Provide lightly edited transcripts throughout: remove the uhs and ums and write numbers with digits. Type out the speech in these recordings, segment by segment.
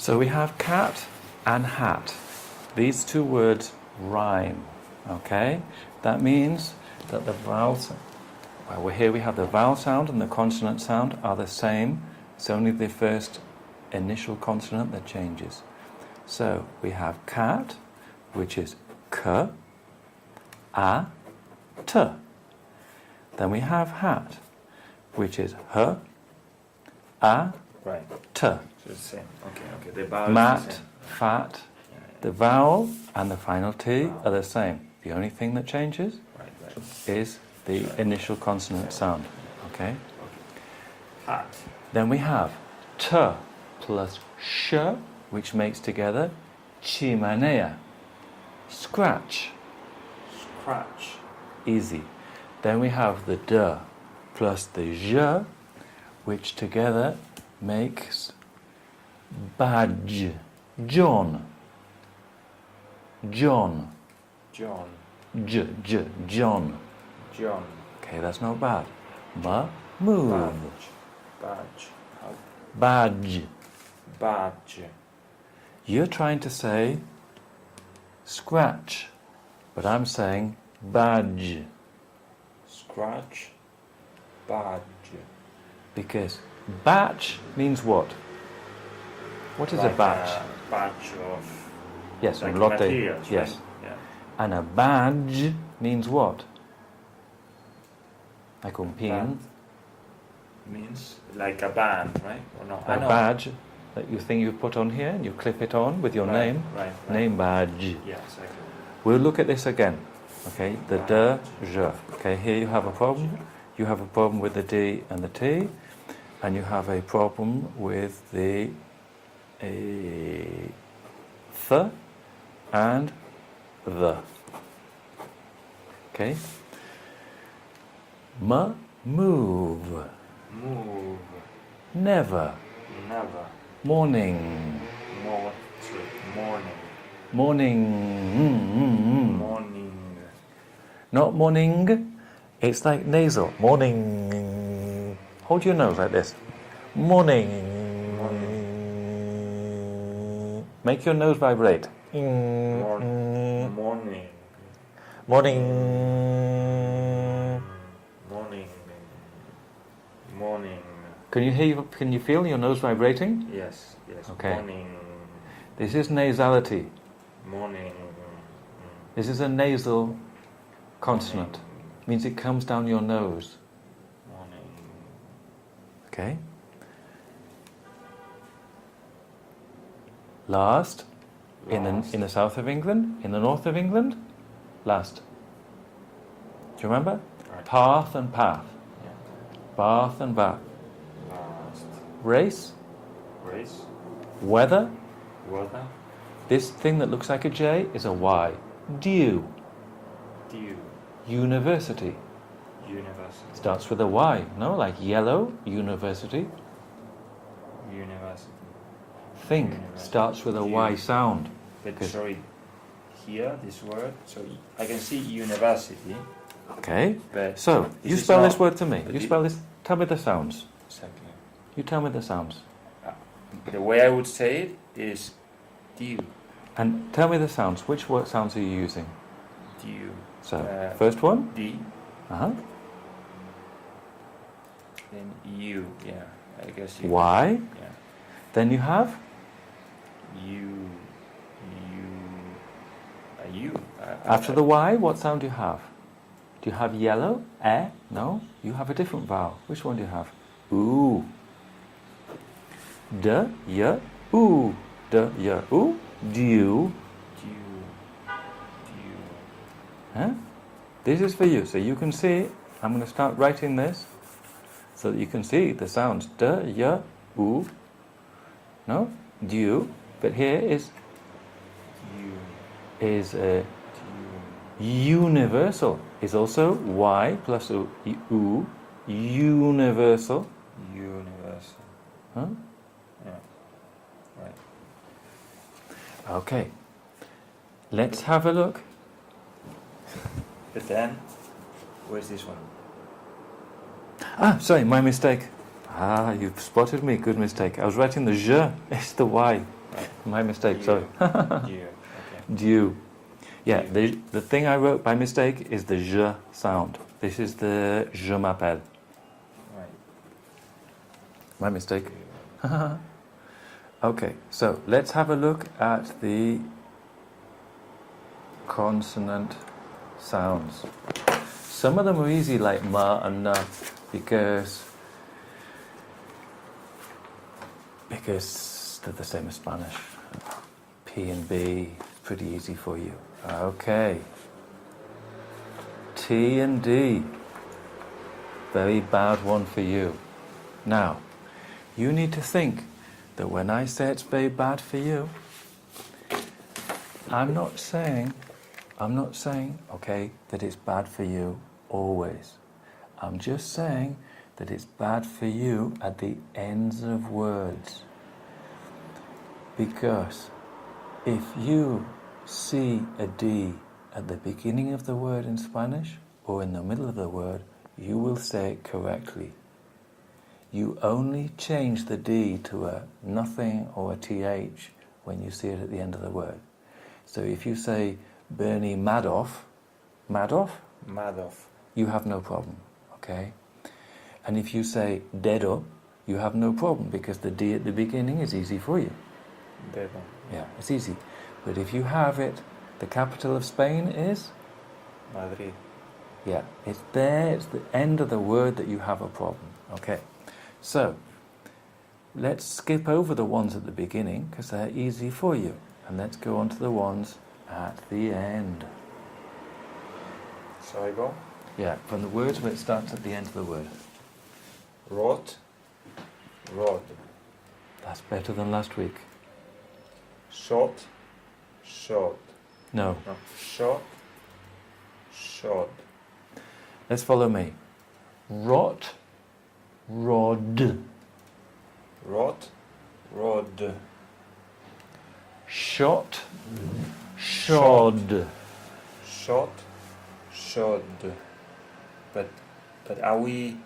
So we have cat and hat. These two words rhyme, okay? That means that the vowels, well, here we have the vowel sound and the consonant sound are the same. It's only the first initial consonant that changes. So we have cat, which is k, a, t. Then we have hat, which is h, a, Right. t. So it's the same. Okay. The vowel is the Mat, same. fat, Yeah. the vowel and the final T are the same. The only thing that changes Right. is the initial consonant sound, okay? Hat. Then we have t plus sh, which makes together chimenea, scratch, Scratch. easy. Then we have the d plus the j, which together makes badge, John, John, John. John. John. Okay, that's not bad. Move, Badge. badge. Badge. You're trying to say scratch, but I'm saying badge, Scratch. Badge. because batch means what? What is a Like batch? A batch of Yes, like un lote. materials, Yes. right? Yeah. And a badge means what? Like un pin, Band means like a band, right? Or no? a badge that you think you put on here and you clip it on with your name. Right. Name badge. Yeah, exactly. We'll look at this again. Okay, the d, j. Okay, here you have a problem. You have a problem with the d and the t, and you have a problem with the th and the. Okay. Move. Move. Never. Never. Morning. Morning. Morning. Morning. Not morning. It's like nasal. Morning. Hold your nose like this. Morning. Make your nose vibrate. Morning. Morning. Morning. Morning. Can you hear? Can you feel your nose vibrating? Yes. Okay. Morning. This is nasality. Morning. This is a nasal consonant. Means it comes down your nose. Morning. Okay. Last. In the south of England, in the north of England, last. Do you remember? Right. Path and path. Yeah. Bath and bath. Last. Race, Race. weather. Weather. This thing that looks like a J is a Y. Dew. Dew. University. University. Starts with a Y, no? Like yellow, university. University. Think University. starts with a Dew. Y sound. But Good. sorry, here this word. So I can see university. Okay. But So, this you is spell not- this word to me. but You it- spell this. Tell me the sounds. Exactly. You tell me the sounds. The way I would say it is dew. And tell me the sounds. Which word sounds are you using? Dew. So, Uh, first one. D. Uh-huh. Then U. Yeah. I guess you. Y. Yeah. Then you have U. after the Y, what sound do you have? Do you have yellow? No. You have a different vowel. Which one do you have? Ooh. D, y, ooh. D, y, ooh. Dew. Dew. Huh? This is for you. So you can see, I'm going to start writing this so that you can see the sounds. D, y, ooh. No? Dew. But here is universal. Is also Y plus ooh. Universal. Universal. Huh? Yeah. Right. Okay. Let's have a look. But then, where's this one? Ah, sorry, my mistake. Ah, you've spotted me. Good mistake. I was writing the je. It's the Y. My mistake, You. sorry. You. Okay. Due. Yeah, Due. the thing I wrote by mistake is the je sound. This is the je m'appelle. Right. My mistake. You. Okay, so let's have a look at the consonant sounds. Some of them are easy, like ma and na, because they're the same as Spanish. P and B, pretty easy for you. Okay. T and D, very bad one for you. Now, you need to think that when I say it's very bad for you, I'm not saying, okay, that it's bad for you always. I'm just saying that it's bad for you at the ends of words. Because if you see a D at the beginning of the word in Spanish or in the middle of the word, you will say it correctly. You only change the D to a nothing or a TH when you see it at the end of the word. So if you say Bernie Madoff, Madoff. you have no problem, okay? And if you say Dedo, you have no problem because the D at the beginning is easy for you. Dedo. Yeah, it's easy. But if you have it, the capital of Spain is? Madrid. Yeah, it's there, it's the end of the word that you have a problem, okay? So, let's skip over the ones at the beginning because they're easy for you. And let's go on to the ones at the end. Shall I go? Yeah, from the words where it starts at the end of the word. Rod. Rod. That's better than last week. Shot. Shot. No. No. Shot. Shot. Let's follow me. Rot. Rod. Rot. Rod. Shot. Shod. Shot. Shod. But are we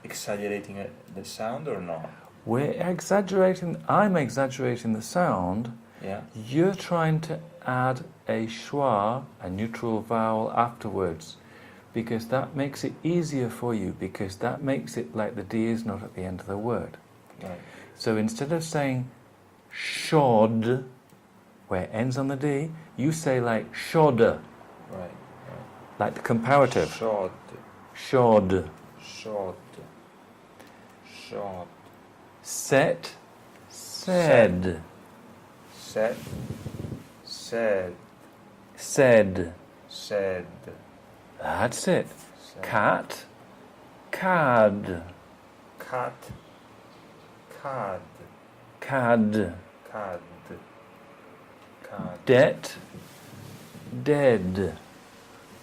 exaggerating the sound or not? We're exaggerating, I'm exaggerating the sound. Yeah. You're trying to add a schwa, a neutral vowel afterwards, because that makes it easier for you, because that makes it like the D is not at the end of the word. Right. So instead of saying shod, where it ends on the D, you say like shoda, Right. like the comparative. Shot. Shod. Shot. Shot. Set. Said. Said. Said. Said. Said. That's it. Said. Cat. Cad. Cat. Cad. Cad. Cad. Cad. Det. Dead.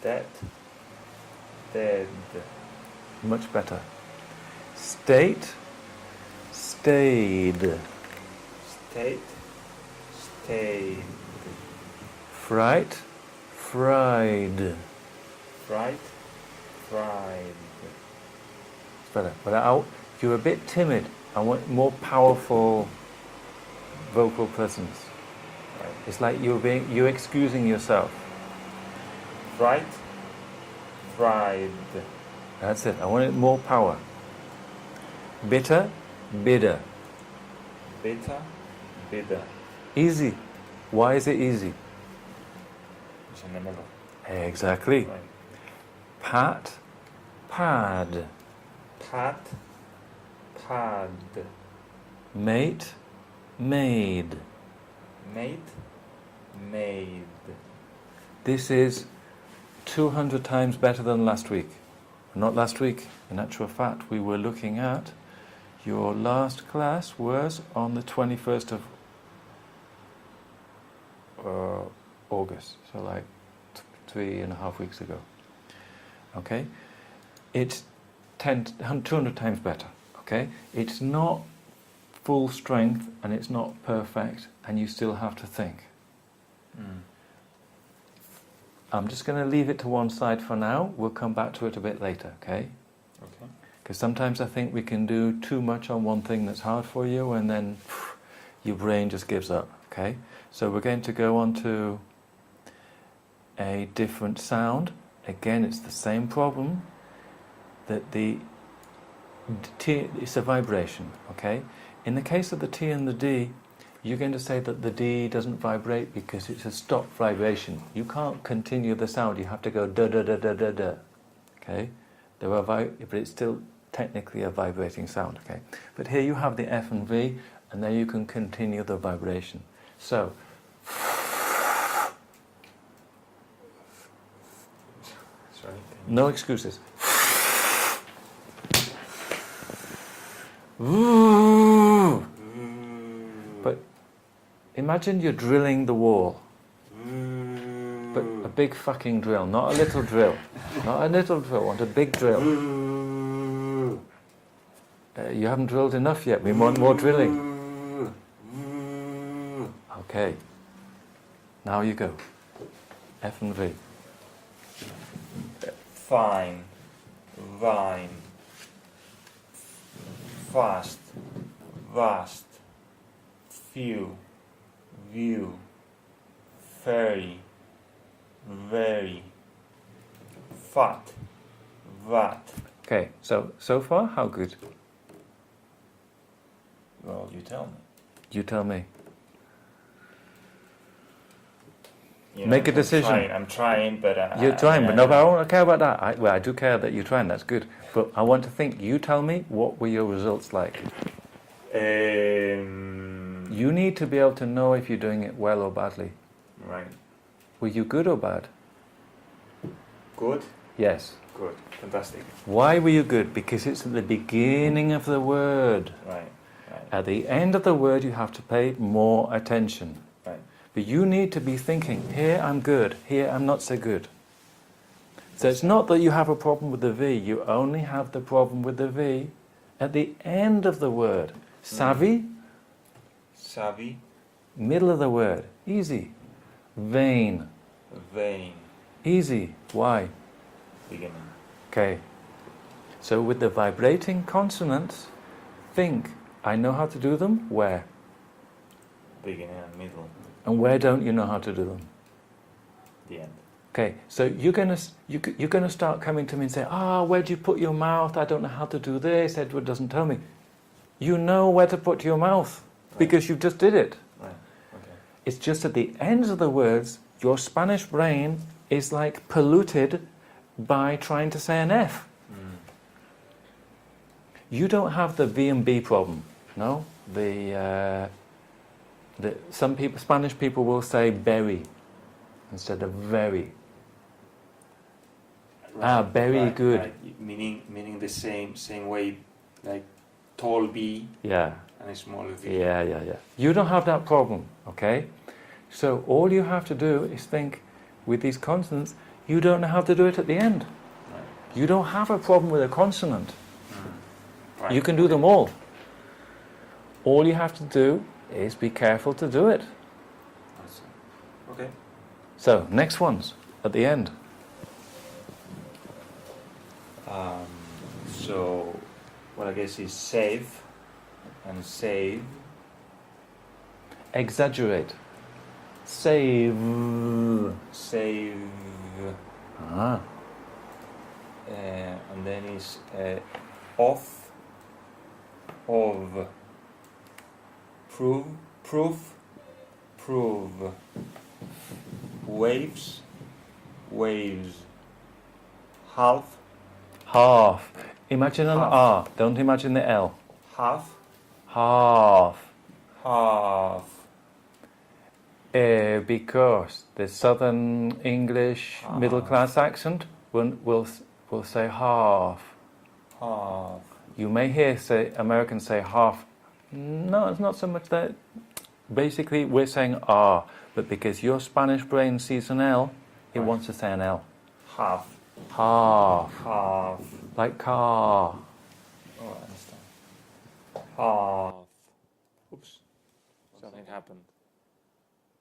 Dead. Dead. Much better. State. Stayed. State. Stayed. Fright. Fried. Fright. Fried. It's better. But if you're a bit timid, I want more powerful vocal presence. Right. It's like you're excusing yourself. Fright. Fried. That's it. I want it more power. Bitter. Bidder. Bitter. Bitter. Easy. Why is it easy? It's in the middle. Exactly. Right. Pat. Pad. Pat. Pad. Mate. Made. Mate. Made. This is 200 times better than last week. Not last week. In actual fact, we were looking at your last class was on the 21st of August, so like 3.5 weeks ago. Okay? It's 200 times better. Okay? It's not full strength and it's not perfect and you still have to think. I'm just going to leave it to one side for now. We'll come back to it a bit later, okay? Okay. Because sometimes I think we can do too much on one thing that's hard for you and then your brain just gives up, okay? So we're going to go on to a different sound. Again, it's the same problem, that the T, it's a vibration, okay? In the case of the T and the D, you're going to say that the D doesn't vibrate because it's a stop vibration. You can't continue the sound, you have to go da da da da da da, okay? There are but it's still technically a vibrating sound, okay? But here you have the F and V, and then you can continue the vibration. So, Sorry. no excuses. Ooh. But imagine you're drilling the wall. But a big fucking drill, not a little drill. Not a little drill, I want a big drill. You haven't drilled enough yet, we want more drilling. Okay. Now you go. F and V. Fine, vine, fast, vast, few, view, very, very, fat, vat. Okay, so far, how good? Well, you tell me. You tell me. You Make a decision. I'm trying, but... You're trying, but no, but I don't care about that. I do care that you're trying, that's good. But I want to think, you tell me, what were your results like? You need to be able to know if you're doing it well or badly. Right. Were you good or bad? Good? Yes. Good. Fantastic. Why were you good? Because it's at the beginning of the word. Right. At the end of the word, you have to pay more attention. Right. But you need to be thinking, here I'm good, here I'm not so good. So it's not that you have a problem with the V, you only have the problem with the V at the end of the word. Savvy, Savvy, middle of the word, easy. Vain, vain, easy. Why? beginning. Okay. So with the vibrating consonants, think, I know how to do them, where? Beginning and middle. And where don't you know how to do them? The end. Okay, so you're gonna start coming to me and say, where do you put your mouth? I don't know how to do this. Edward doesn't tell me. You know where to put your mouth because you just did it. Right. Okay. It's just at the ends of the words, your Spanish brain is like polluted by trying to say an F. You don't have the V and B problem, no? Some people, Spanish people will say very instead of very. Very good. Right. Meaning the same way, like tall B Yeah. and a small V. Yeah. You don't have that problem, okay? So all you have to do is think, with these consonants, you don't know how to do it at the end. Right. You don't have a problem with a consonant. Right. You can do them all. All you have to do is be careful to do it. Okay. So, next ones, at the end. So, what I guess is save and save. Exaggerate. Save. Save. And then is off, of, proof, waves, half, Half. Imagine an R. Don't imagine the L. half, Because the Southern English middle class accent will say half. You may hear Americans say half. No, it's not so much that. Basically, we're saying R, but because your Spanish brain sees an L, it wants to say an L. half, like car. Oh, I understand. Half. Oops. Something happened.